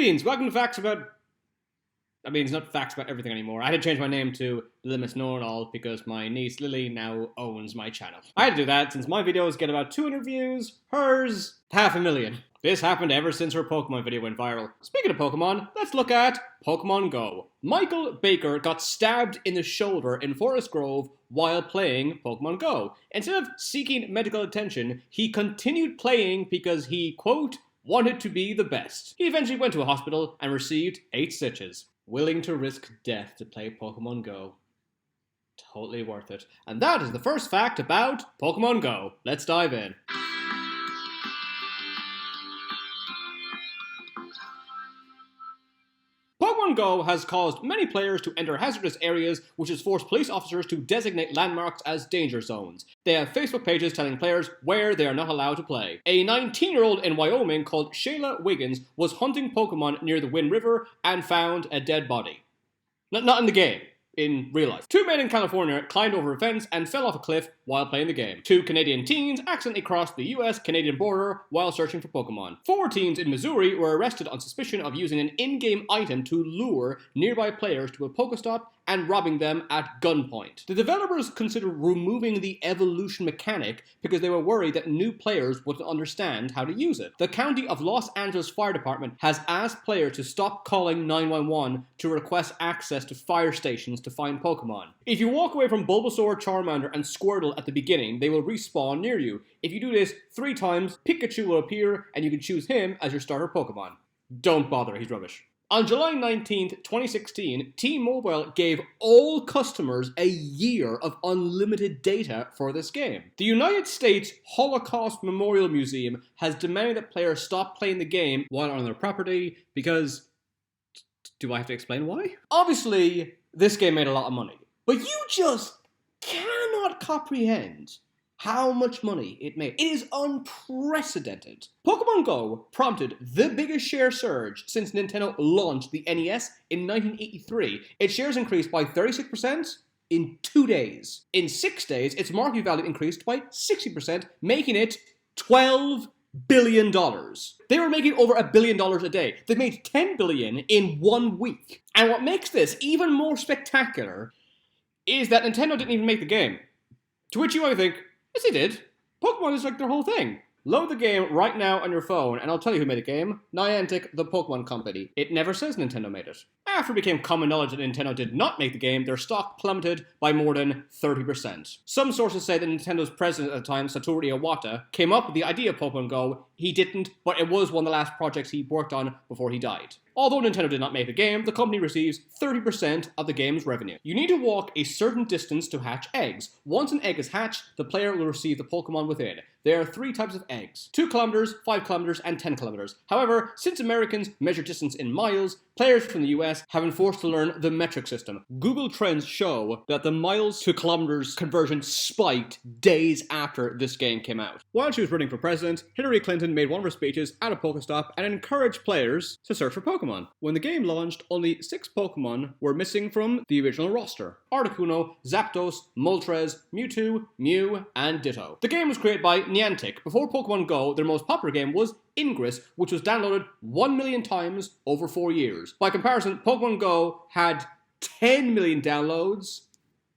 Greetings, welcome to Facts About... it's not Facts About Everything anymore. I had to change my name to Limits Know-It-All because my niece Lily now owns my channel. I had to do that since my videos get about 200 views, hers 500,000. This happened ever since her Pokemon video went viral. Speaking of Pokemon, let's look at Pokemon Go. Michael Baker got stabbed in the shoulder in Forest Grove while playing Pokemon Go. Instead of seeking medical attention, he continued playing because he, quote, wanted to be the best. He eventually went to a hospital and received 8 stitches. Willing to risk death to play Pokemon Go. Totally worth it. And that is the first fact about Pokemon Go. Let's dive in. Pokemon Go has caused many players to enter hazardous areas, which has forced police officers to designate landmarks as danger zones. They have Facebook pages telling players where they are not allowed to play. A 19-year-old in Wyoming called Shayla Wiggins was hunting Pokemon near the Wind River and found a dead body. Not in the game. In real life. 2 men in California climbed over a fence and fell off a cliff while playing the game. 2 Canadian teens accidentally crossed the US-Canadian border while searching for Pokemon. 4 teens in Missouri were arrested on suspicion of using an in-game item to lure nearby players to a Pokestop and robbing them at gunpoint. The developers considered removing the evolution mechanic because they were worried that new players wouldn't understand how to use it. The County of Los Angeles Fire Department has asked players to stop calling 911 to request access to fire stations to find Pokemon. If you walk away from Bulbasaur, Charmander, and Squirtle at the beginning, they will respawn near you. If you do this 3 times, Pikachu will appear and you can choose him as your starter Pokemon. Don't bother, he's rubbish. On July 19th, 2016, T-Mobile gave all customers a year of unlimited data for this game. The United States Holocaust Memorial Museum has demanded that players stop playing the game while on their property because... Do I have to explain why? Obviously, this game made a lot of money, but you just cannot comprehend how much money it made. It is unprecedented. Pokemon Go prompted the biggest share surge since Nintendo launched the NES in 1983. Its shares increased by 36% in 2 days. In 6 days, its market value increased by 60%, making it $12 billion. They were making over $1 billion a day. They made $10 billion in 1 week. And what makes this even more spectacular is that Nintendo didn't even make the game. To which you might think, yes, they did. Pokemon is like their whole thing. Load the game right now on your phone, and I'll tell you who made the game. Niantic, the Pokemon company. It never says Nintendo made it. After it became common knowledge that Nintendo did not make the game, their stock plummeted by more than 30%. Some sources say that Nintendo's president at the time, Satoru Iwata, came up with the idea of Pokemon Go. He didn't, but it was one of the last projects he worked on before he died. Although Nintendo did not make the game, the company receives 30% of the game's revenue. You need to walk a certain distance to hatch eggs. Once an egg is hatched, the player will receive the Pokemon within. There are 3 types of eggs: 2 kilometers, 5 kilometers, and 10 kilometers. However, since Americans measure distance in miles, players from the US have been forced to learn the metric system. Google Trends show that the miles to kilometers conversion spiked days after this game came out. While she was running for president, Hillary Clinton made one of her speeches at a Pokestop and encouraged players to search for Pokemon. When the game launched, only 6 Pokemon were missing from the original roster: Articuno, Zapdos, Moltres, Mewtwo, Mew, and Ditto. The game was created by Niantic. Before Pokemon Go, their most popular game was Ingress, which was downloaded 1 million times over 4 years. By comparison, Pokemon Go had 10 million downloads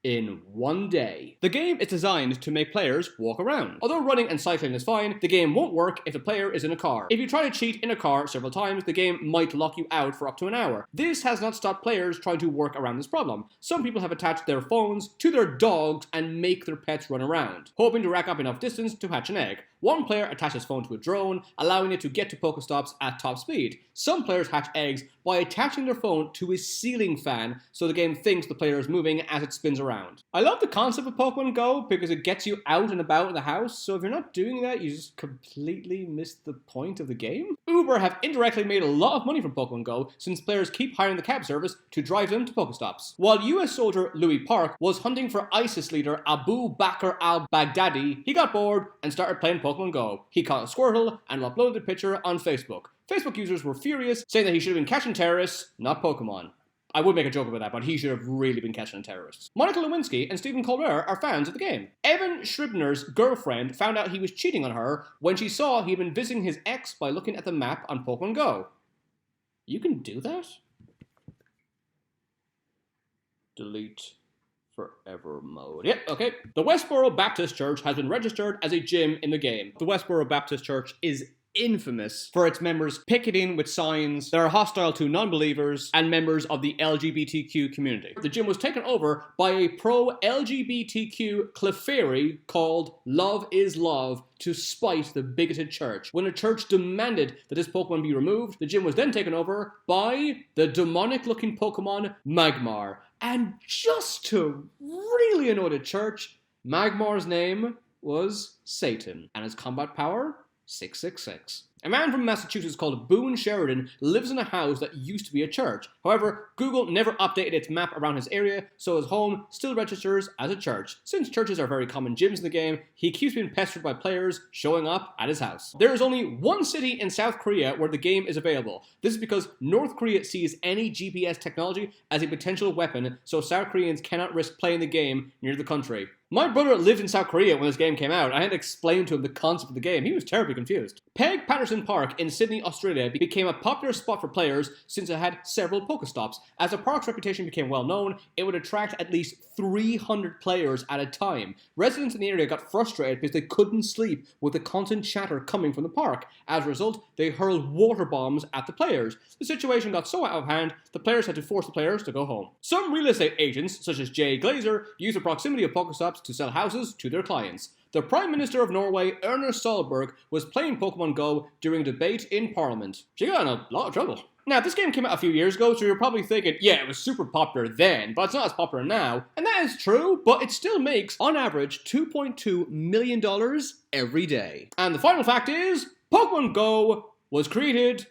in 1 day. The game is designed to make players walk around. Although running and cycling is fine, the game won't work if the player is in a car. If you try to cheat in a car several times, the game might lock you out for up to an hour. This has not stopped players trying to work around this problem. Some people have attached their phones to their dogs and make their pets run around, hoping to rack up enough distance to hatch an egg. One player attaches his phone to a drone, allowing it to get to Pokestops at top speed. Some players hatch eggs by attaching their phone to a ceiling fan so the game thinks the player is moving as it spins around. I love the concept of Pokemon Go because it gets you out and about in the house, so if you're not doing that, you just completely missed the point of the game. Uber have indirectly made a lot of money from Pokemon Go since players keep hiring the cab service to drive them to Pokestops. While US soldier Louis Park was hunting for ISIS leader Abu Bakr al-Baghdadi, he got bored and started playing Pokemon Go. He caught a Squirtle and uploaded the picture on Facebook. Facebook users were furious, saying that he should have been catching terrorists, not Pokemon. I would make a joke about that, but he should have really been catching terrorists. Monica Lewinsky and Stephen Colbert are fans of the game. Evan Scribner's girlfriend found out he was cheating on her when she saw he'd been visiting his ex by looking at the map on Pokemon Go. You can do that? Delete forever mode. Yep, okay. The Westboro Baptist Church has been registered as a gym in the game. The Westboro Baptist Church is infamous for its members picketing with signs that are hostile to non-believers and members of the LGBTQ community. The gym was taken over by a pro-LGBTQ Clefairy called Love is Love to spite the bigoted church. When the church demanded that this Pokemon be removed, the gym was then taken over by the demonic-looking Pokemon Magmar. And just to really annoy the church, Magmar's name was Satan, and his combat power, 666. A man from Massachusetts called Boone Sheridan lives in a house that used to be a church. However, Google never updated its map around his area, so his home still registers as a church. Since churches are very common gyms in the game, he keeps being pestered by players showing up at his house. There is only one city in South Korea where the game is available. This is because North Korea sees any GPS technology as a potential weapon, so South Koreans cannot risk playing the game near the country. My brother lived in South Korea when this game came out. I had to explain to him the concept of the game. He was terribly confused. Peg Patterson Park in Sydney, Australia became a popular spot for players since it had several Pokestops. As the park's reputation became well known, it would attract at least 300 players at a time. Residents in the area got frustrated because they couldn't sleep with the constant chatter coming from the park. As a result, they hurled water bombs at the players. The situation got so out of hand, the players had to force the players to go home. Some real estate agents, such as Jay Glazer, used the proximity of Pokestops to sell houses to their clients. The Prime Minister of Norway, Erna Solberg, was playing Pokemon Go during a debate in Parliament. She got in a lot of trouble. Now, this game came out a few years ago, so you're probably thinking, yeah, it was super popular then, but it's not as popular now. And that is true, but it still makes, on average, $2.2 million every day. And the final fact is, Pokemon Go was created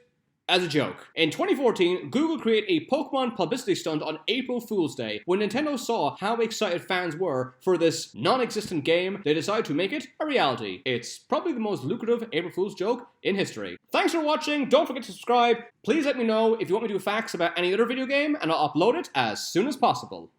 as a joke. In 2014, Google created a Pokemon publicity stunt on April Fool's Day. When Nintendo saw how excited fans were for this non-existent game, they decided to make it a reality. It's probably the most lucrative April Fool's joke in history. Thanks for watching, don't forget to subscribe. Please let me know if you want me to do facts about any other video game, and I'll upload it as soon as possible.